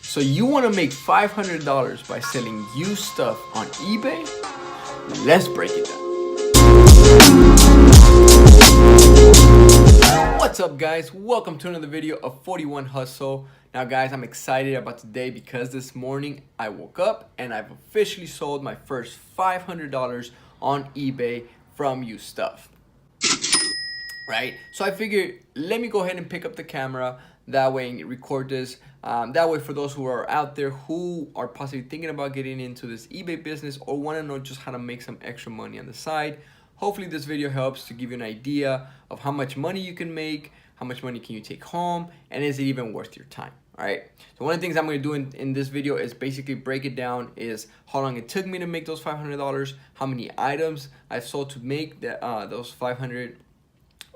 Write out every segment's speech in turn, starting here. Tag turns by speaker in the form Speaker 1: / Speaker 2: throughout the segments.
Speaker 1: So you want to make $500 by selling used stuff on eBay? Let's break it down. What's up guys? Welcome to another video of 41 Hustle. Now guys, I'm excited about today because this morning I woke up and I've officially sold my first $500 on eBay from used stuff. Right? So I figured, let me go ahead and pick up the camera. That way and record this. That way for those who are out there who are possibly thinking about getting into this eBay business or want to know just how to make some extra money on the side. Hopefully this video helps to give you an idea of how much money you can make, how much money can you take home, and is it even worth your time? All right. So one of the things I'm going to do in this video is basically break it down is how long it took me to make those $500, how many items I've sold to make those 500,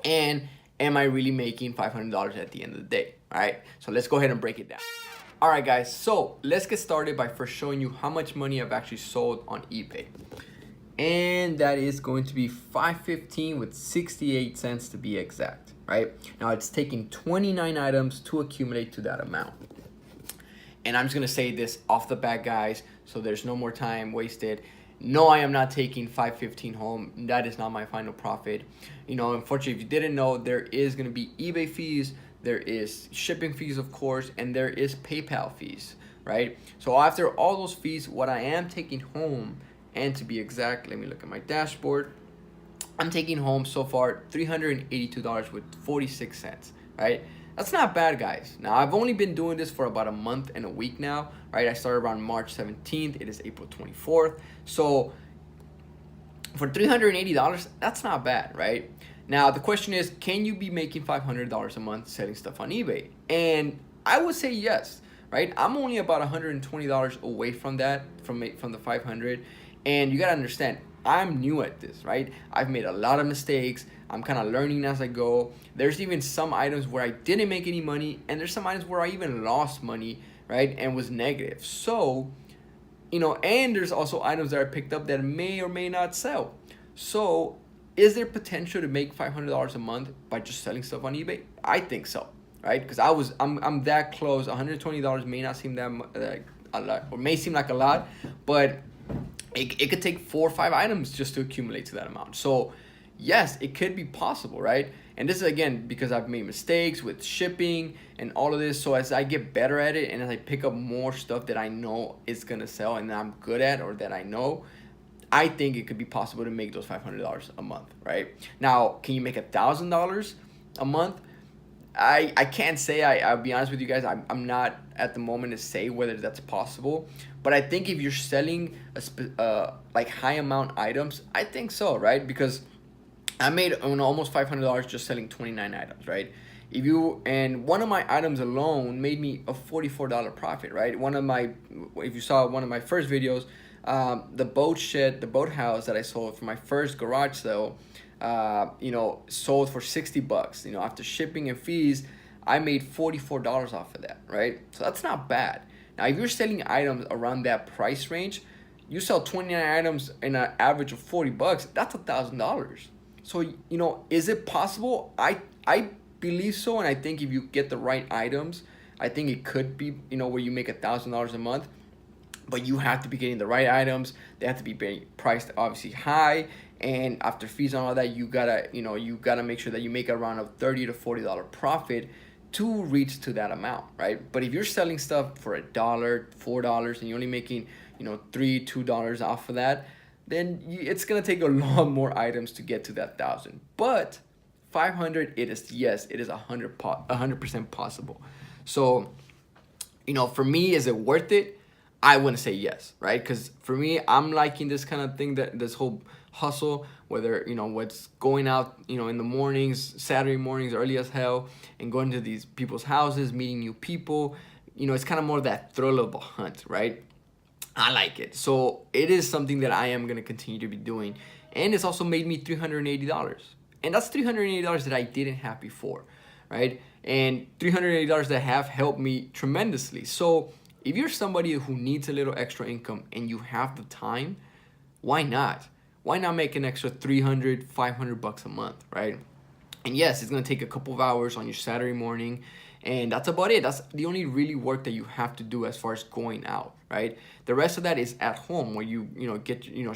Speaker 1: and am I really making $500 at the end of the day? All right, so let's go ahead and break it down. All right, guys, so let's get started by first showing you how much money I've actually sold on eBay. And that is going to be $515 with 68 cents to be exact, right? Now it's taking 29 items to accumulate to that amount. And I'm just gonna say this off the bat, guys, so there's no more time wasted. No, I am not taking $515 home. That is not my final profit. You know, unfortunately, if you didn't know, there is going to be eBay fees, there is shipping fees, of course, and there is PayPal fees, right? So after all those fees, what I am taking home, and to be exact, let me look at my dashboard. I'm taking home so far $382 with 46 cents, right? That's not bad, guys. Now, I've only been doing this for about a month and a week now, right? I started around March 17th. It is April 24th. So for $380, that's not bad, right? Now, the question is, can you be making $500 a month selling stuff on eBay? And I would say yes, right? I'm only about $120 away from that, from the 500. And you got to understand, I'm new at this, right? I've made a lot of mistakes. I'm kind of learning as I go. There's even some items where I didn't make any money, and there's some items where I even lost money, right, and was negative. So, you know, and there's also items that I picked up that may or may not sell. So, is there potential to make $500 a month by just selling stuff on eBay? I think so, right? Because I'm that close. $120 may not seem that a lot, or may seem like a lot, but it could take 4 or 5 items just to accumulate to that amount. So yes, it could be possible, right? And this is, again, because I've made mistakes with shipping and all of this. So as I get better at it and as I pick up more stuff that I know is going to sell and that I'm good at or that I know, I think it could be possible to make those $500 a month, right? Now, can you make $1,000 a month? I can't say. I'll be honest with you guys. I'm not at the moment to say whether that's possible. But I think if you're selling like high amount items, I think so, right? Because I made almost $500 just selling 29 items, right? And one of my items alone made me a $44 profit, right? If you saw one of my first videos, the boathouse that I sold for my first garage sale, sold for $60. You know, after shipping and fees, I made $44 off of that, right? So that's not bad. Now, if you're selling items around that price range, you sell 29 items in an average of $40, that's $1,000. So, you know, is it possible? I believe so, and I think if you get the right items, I think it could be, you know, where you make $1,000 a month. But you have to be getting the right items. They have to be priced obviously high, and after fees and all that, you gotta make sure that you make around a $30 to $40 profit to reach to that amount, right? But if you're selling stuff for $1, $4, and you're only making, you know, $3, $2 off of that, then it's gonna take a lot more items to get to that 1,000. But 500, it is 100% possible. So, you know, for me, is it worth it? I wouldn't say yes, right? Because for me, I'm liking this kind of thing, that this whole hustle, whether, you know, what's going out, you know, in the mornings, Saturday mornings, early as hell, and going to these people's houses, meeting new people. You know, it's kind of more that thrill of a hunt, right? I like it. So it is something that I am going to continue to be doing. And it's also made me $380. And that's $380 that I didn't have before, right? And $380 that have helped me tremendously. So if you're somebody who needs a little extra income and you have the time, why not? Why not make an extra $300, $500 a month, right? And yes, it's gonna take a couple of hours on your Saturday morning, And that's about it. That's the only really work that you have to do as far as going out, right? The rest of that is at home, where you know, get, you know,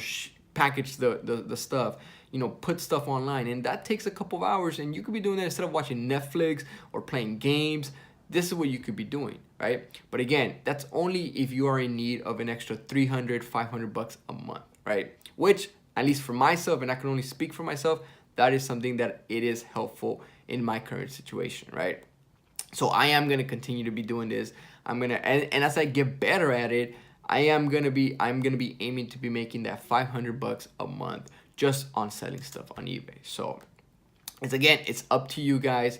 Speaker 1: package the stuff, you know, put stuff online, and that takes a couple of hours, and you could be doing that instead of watching Netflix or playing games. This is what you could be doing, right? But again, that's only if you are in need of an extra 300, 500 bucks a month, right? Which, at least for myself, and I can only speak for myself, that is something that it is helpful in my current situation, right? So I am gonna continue to be doing this. I'm gonna, and as I get better at it, I'm gonna be aiming to be making that 500 bucks a month just on selling stuff on eBay. So it's up to you guys.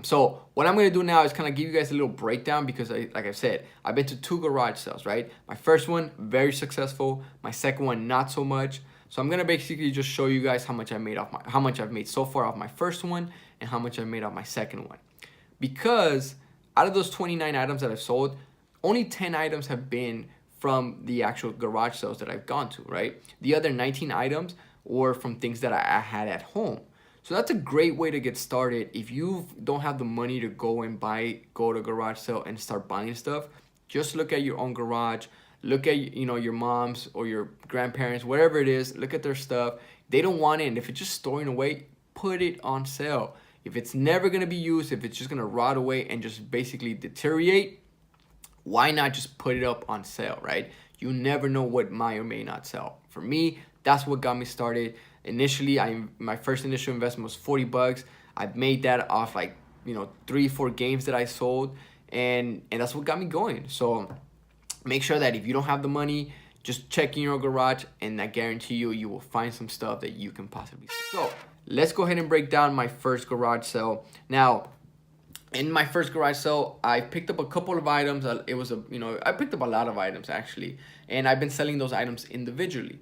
Speaker 1: So what I'm gonna do now is kind of give you guys a little breakdown, because like I said, I've been to 2 garage sales, right? My first one, very successful. My second one, not so much. So I'm gonna basically just show you guys how much I've made so far off my first one, and how much I've made off my second one. Because out of those 29 items that I've sold, only 10 items have been from the actual garage sales that I've gone to, right? The other 19 items were from things that I had at home. So that's a great way to get started. If you don't have the money to go to garage sale and start buying stuff, just look at your own garage. Look at, you know, your mom's or your grandparents, whatever it is, look at their stuff. They don't want it, and if it's just storing away, put it on sale. If it's never gonna be used, if it's just gonna rot away and just basically deteriorate, why not just put it up on sale, right? You never know what might or may not sell. For me, that's what got me started. Initially, my first initial investment was 40 bucks. I've made that off, like, you know, 3-4 games that I sold, and that's what got me going. So make sure that if you don't have the money, just check in your garage, and I guarantee you will find some stuff that you can possibly sell. So let's go ahead and break down my first garage sale. Now, in my first garage sale, I picked up a couple of items. I picked up a lot of items actually, and I've been selling those items individually.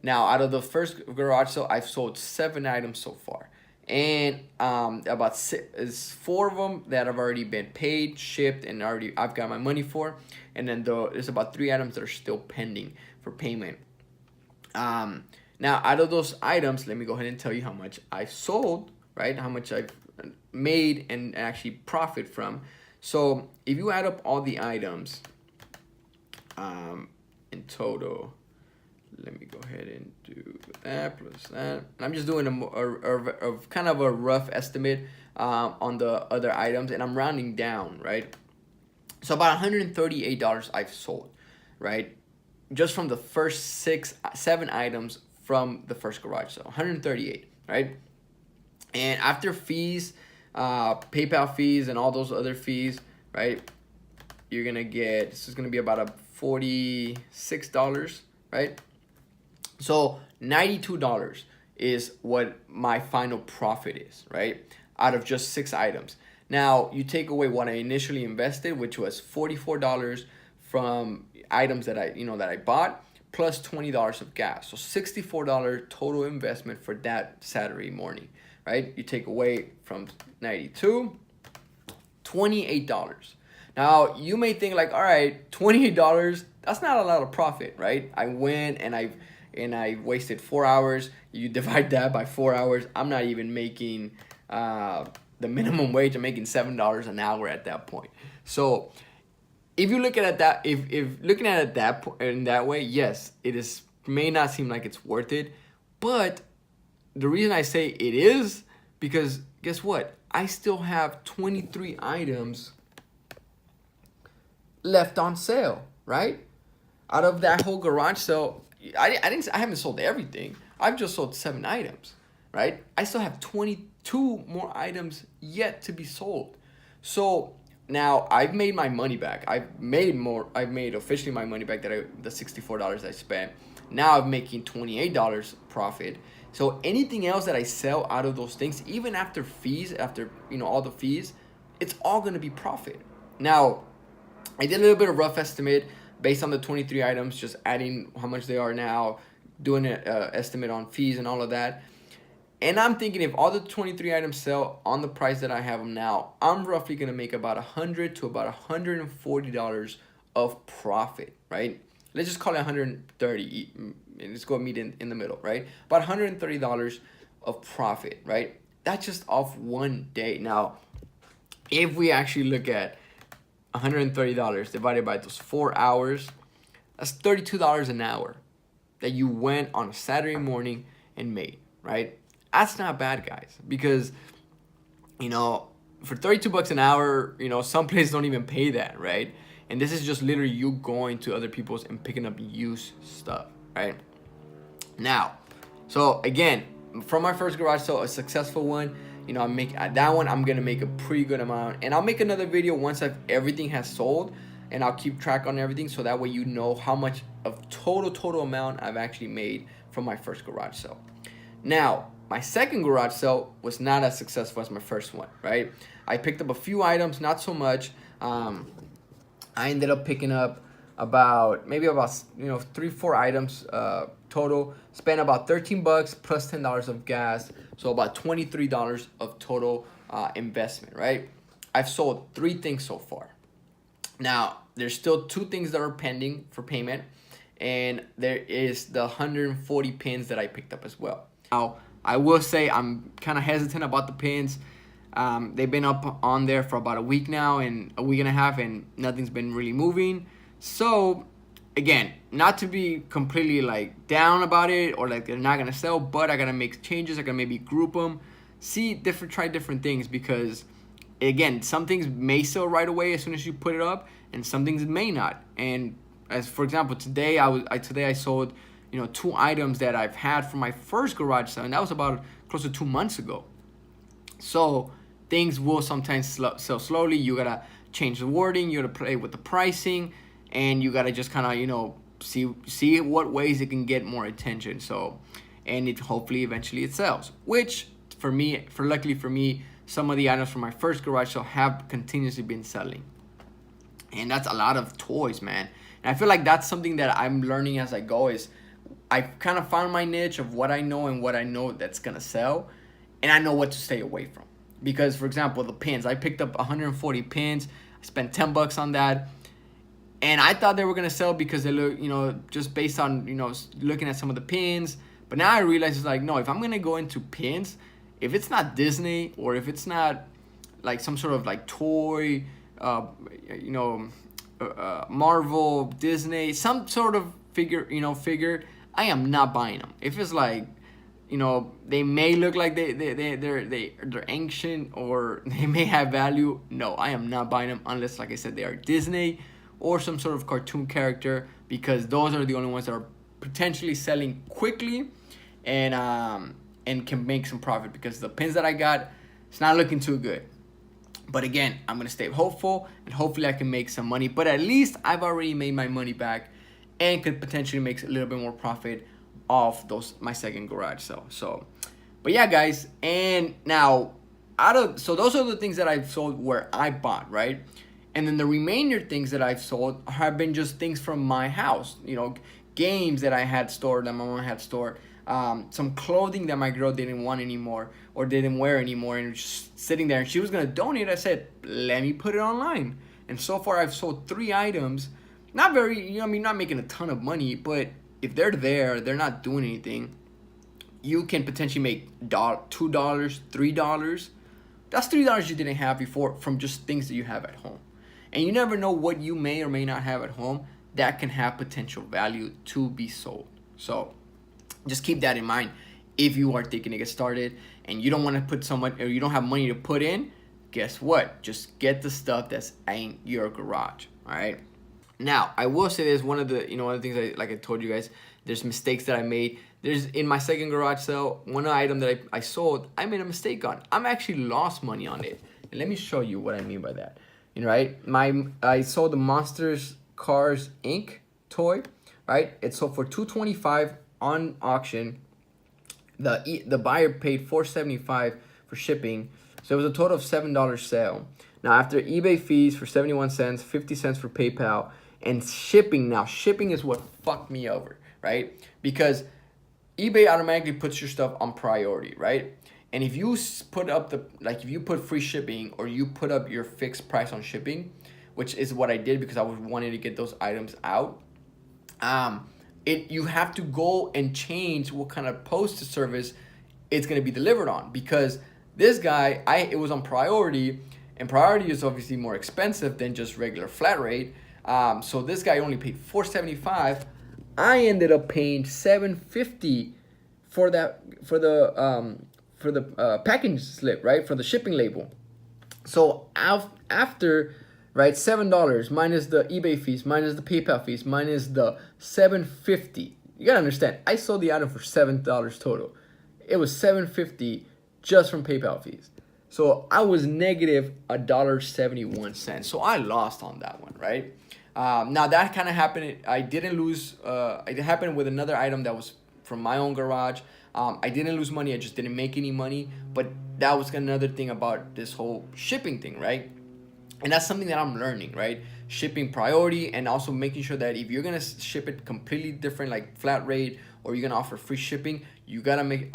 Speaker 1: Now, out of the first garage sale, I've sold 7 items so far, and about 4 of them that have already been paid, shipped, and I've got my money for, and then there's about 3 items that are still pending for payment. Now, out of those items, let me go ahead and tell you how much I sold, right? How much I've made and actually profit from. So if you add up all the items in total, let me go ahead and do that plus that. I'm just doing a kind of a rough estimate on the other items, and I'm rounding down, right? So about $138 I've sold, right? Just from the first 7 items from the first garage sale, 138, right? And after fees, PayPal fees, and all those other fees, right? You're gonna get, this is gonna be about a $46, right? So $92 is what my final profit is, right? Out of just 6 items. Now, you take away what I initially invested, which was $44 from items that I bought, plus $20 of gas. So $64 total investment for that Saturday morning, right? You take away from 92, $28. Now, you may think like, all right, $28, that's not a lot of profit, right? I went and I wasted 4 hours. You divide that by 4 hours. I'm not even making the minimum wage. I'm making $7 an hour at that point. So if you look at that, if looking at it in that way, yes, may not seem like it's worth it, but the reason I say it is because guess what? I still have 23 items left on sale, right? Out of that whole garage sale, I haven't sold everything. I've just sold 7 items, right? I still have 22 more items yet to be sold. So now I've made my money back. I've made officially my money back, the $64 I spent. Now I'm making $28 profit. So anything else that I sell out of those things, even after fees, all the fees, it's all gonna be profit. Now, I did a little bit of rough estimate based on the 23 items, just adding how much they are now, doing an estimate on fees and all of that. And I'm thinking if all the 23 items sell on the price that I have them now, I'm roughly going to make about $100 to about $140 of profit, right? Let's just call it 130. Let's go meet in the middle, right? About $130 of profit, right? That's just off one day. Now, if we actually look at $130 divided by those 4 hours, that's $32 an hour that you went on a Saturday morning and made, right? That's not bad, guys, because, you know, for 32 bucks an hour, you know, some places don't even pay that, right? And this is just literally you going to other people's and picking up used stuff, right? Now, so again, from my first garage sale, a successful one, you know, that one, I'm gonna make a pretty good amount, and I'll make another video once everything has sold, and I'll keep track on everything, so that way you know how much of total amount I've actually made from my first garage sale. Now, my second garage sale was not as successful as my first one, right? I picked up a few items, not so much. I ended up picking up maybe about 3-4 items total. Spent about 13 bucks plus $10 of gas, so about $23 of total investment, right? I've sold 3 things so far. Now, there's still 2 things that are pending for payment, and there is the 140 pins that I picked up as well. Now, I will say I'm kind of hesitant about the pins. They've been up on there for about a week now, and a week and a half, and nothing's been really moving. So, again, not to be completely like down about it or like they're not gonna sell, but I gotta make changes. I gotta maybe group them, try different things, because again, some things may sell right away as soon as you put it up, and some things may not. And as for example, today I sold 2 items that I've had from my first garage sale, and that was about close to 2 months ago. So things will sometimes sell slowly. You gotta change the wording, you gotta play with the pricing, and you gotta just kind of see what ways it can get more attention. So, and it hopefully eventually it sells. Which luckily for me, some of the items from my first garage sale have continuously been selling, and that's a lot of toys, man. And I feel like that's something that I'm learning as I go. Is I kind of found my niche of what I know and what I know that's gonna sell, and I know what to stay away from. Because, for example, the pins, I picked up 140 pins. I spent 10 bucks on that, and I thought they were gonna sell because they look, just based on looking at some of the pins. But now I realize it's like, no, if I'm gonna go into pins, if it's not Disney or if it's not like some sort of like toy, Marvel, Disney, some sort of figure, I am not buying them. If it's like, they may look like they're ancient or they may have value, no, I am not buying them unless, like I said, they are Disney or some sort of cartoon character, because those are the only ones that are potentially selling quickly and can make some profit, because the pins that I got, it's not looking too good. But again, I'm gonna stay hopeful, and hopefully I can make some money. But at least I've already made my money back and could potentially make a little bit more profit off my second garage sale. So, but yeah, guys, and now so those are the things that I've sold where I bought, right? And then the remainder things that I've sold have been just things from my house, games that I had stored, that my mom had stored, some clothing that my girl didn't want anymore or didn't wear anymore, and just sitting there, and she was gonna donate. I said, let me put it online. And so far I've sold 3 items. Not very, not making a ton of money, but if they're there, they're not doing anything, you can potentially make $2, $3. That's $3 you didn't have before from just things that you have at home. And you never know what you may or may not have at home that can have potential value to be sold. So just keep that in mind if you are thinking to get started and you don't want to put so much, or you don't have money to put in. Guess what? Just get the stuff that's in your garage. All right. Now, I will say this, one of the things I told you guys, there's mistakes that I made. There's, in my second garage sale, one item that I sold, I made a mistake on. I'm actually lost money on it. And let me show you what I mean by that. Right? I sold the Monsters Cars Inc. toy, right? It sold for $225 on auction. The buyer paid $475 for shipping. So it was a total of $7 sale. Now, after eBay fees for 71 cents, 50 cents for PayPal, and shipping. Now, shipping is what fucked me over, right? Because eBay automatically puts your stuff on priority, right? And if you put up if you put free shipping, or you put up your fixed price on shipping, which is what I did because I was wanting to get those items out, you have to go and change what kind of postal service it's going to be delivered on, because this guy, it was on priority, And priority is obviously more expensive than just regular flat rate. So this guy only paid $475. I ended up paying $750 for that, for the package slip, right, for the shipping label. So after, right, $7 minus the eBay fees, minus the PayPal fees, minus the $750. You gotta understand, I sold the item for $7 total. It was $750 just from PayPal fees. So I was negative $1.71. So I lost on that one, right? Now that kind of happened. I didn't lose. It happened with another item that was from my own garage. I didn't lose money. I just didn't make any money. But that was another thing about this whole shipping thing, right? And that's something that I'm learning, right? Shipping priority, and also making sure that if you're gonna ship it completely different, like flat rate, or you're gonna offer free shipping, you gotta make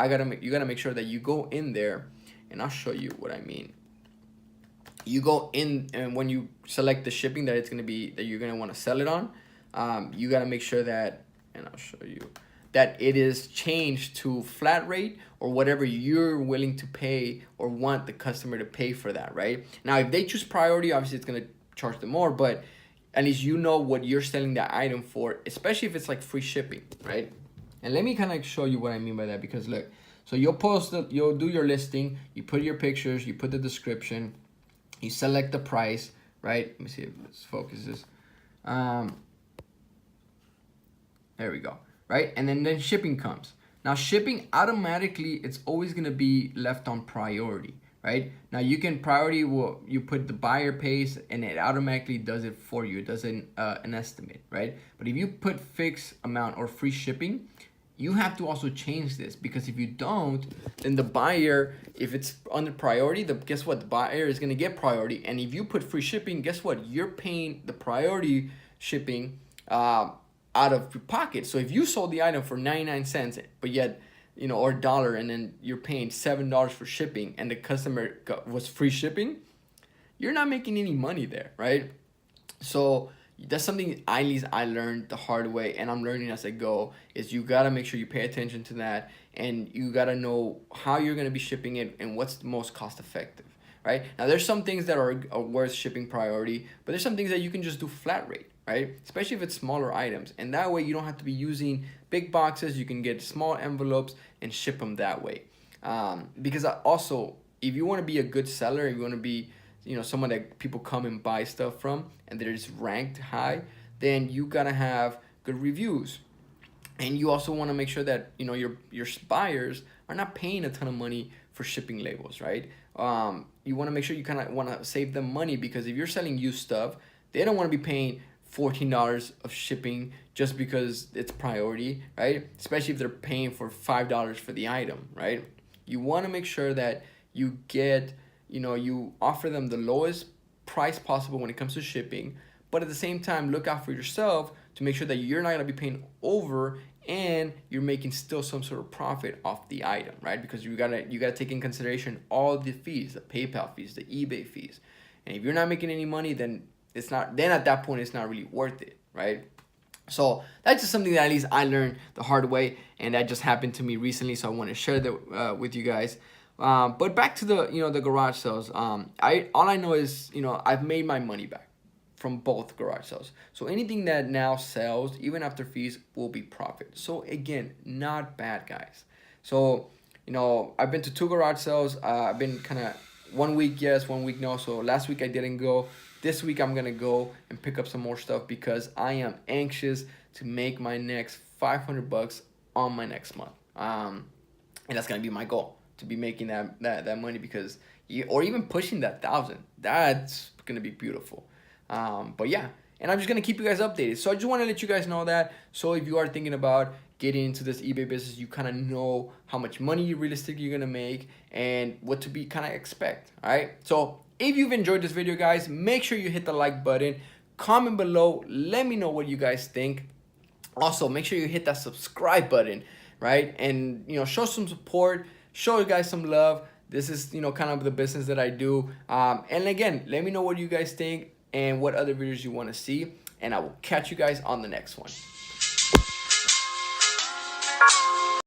Speaker 1: sure that you go in there, and I'll show you what I mean. You go in, and when you select the shipping that it's gonna be, that you're gonna want to sell it on, you gotta make sure that, and I'll show you, that it is changed to flat rate or whatever you're willing to pay or want the customer to pay for that, right? Now, if they choose priority, obviously it's gonna charge them more, but at least you know what you're selling that item for, especially if it's like free shipping, right? And let me kind of show you what I mean by that, because look, so you'll do your listing, you put your pictures, you put the description, you select the price, right? Let me see if this focuses. There we go, right? And then shipping comes. Now shipping automatically, it's always gonna be left on priority, right? Now you can priority, well, you put the buyer pays and it automatically does it for you. It does an estimate, right? But if you put fixed amount or free shipping, you have to also change this, because if you don't, then the buyer, if it's under priority, guess what? The buyer is gonna get priority. And if you put free shipping, guess what? You're paying the priority shipping out of your pocket. So if you sold the item for 99 cents, but yet, or $1, and then you're paying $7 for shipping, and the customer was free shipping, you're not making any money there, right? So that's something at least I learned the hard way, and I'm learning as I go, is you gotta make sure you pay attention to that, and you gotta know how you're gonna be shipping it and what's the most cost effective, right? Now there's some things that are worth shipping priority, but there's some things that you can just do flat rate, right? Especially if it's smaller items, and that way you don't have to be using big boxes. You can get small envelopes and ship them that way. Because also, if you want to be a good seller, if you want to be someone that people come and buy stuff from, and that is ranked high, then you gotta have good reviews. And you also want to make sure that your buyers are not paying a ton of money for shipping labels, right? You want to make sure you kind of want to save them money, because if you're selling used stuff, they don't want to be paying $14 of shipping just because it's priority, right? Especially if they're paying for $5 for the item, right? You want to make sure that you get, you offer them the lowest price possible when it comes to shipping, but at the same time, look out for yourself to make sure that you're not going to be paying over, and you're making still some sort of profit off the item, right? Because you gotta take in consideration all the fees, the PayPal fees, the eBay fees. And if you're not making any money, then at that point it's not really worth it, right? So that's just something that at least I learned the hard way, and that just happened to me recently, so I want to share that with you guys. But back to the garage sales. All I know is I've made my money back from both garage sales. So anything that now sells, even after fees, will be profit. So again, not bad, guys. So I've been to 2 garage sales. I've been kind of 1 week yes, 1 week no. So last week I didn't go. This week I'm gonna go and pick up some more stuff, because I am anxious to make my next $500 on my next month. And that's gonna be my goal, to be making that money, because or even pushing that 1,000. That's gonna be beautiful. But yeah, and I'm just gonna keep you guys updated. So I just want to let you guys know that. So if you are thinking about getting into this eBay business, you kind of know how much money you realistically you're gonna make and what to be kind of expect. All right. So if you've enjoyed this video, guys, make sure you hit the like button, comment below, let me know what you guys think. Also, make sure you hit that subscribe button, right? And show some support, show you guys some love. This is kind of the business that I do. And again, let me know what you guys think and what other videos you want to see, and I will catch you guys on the next one.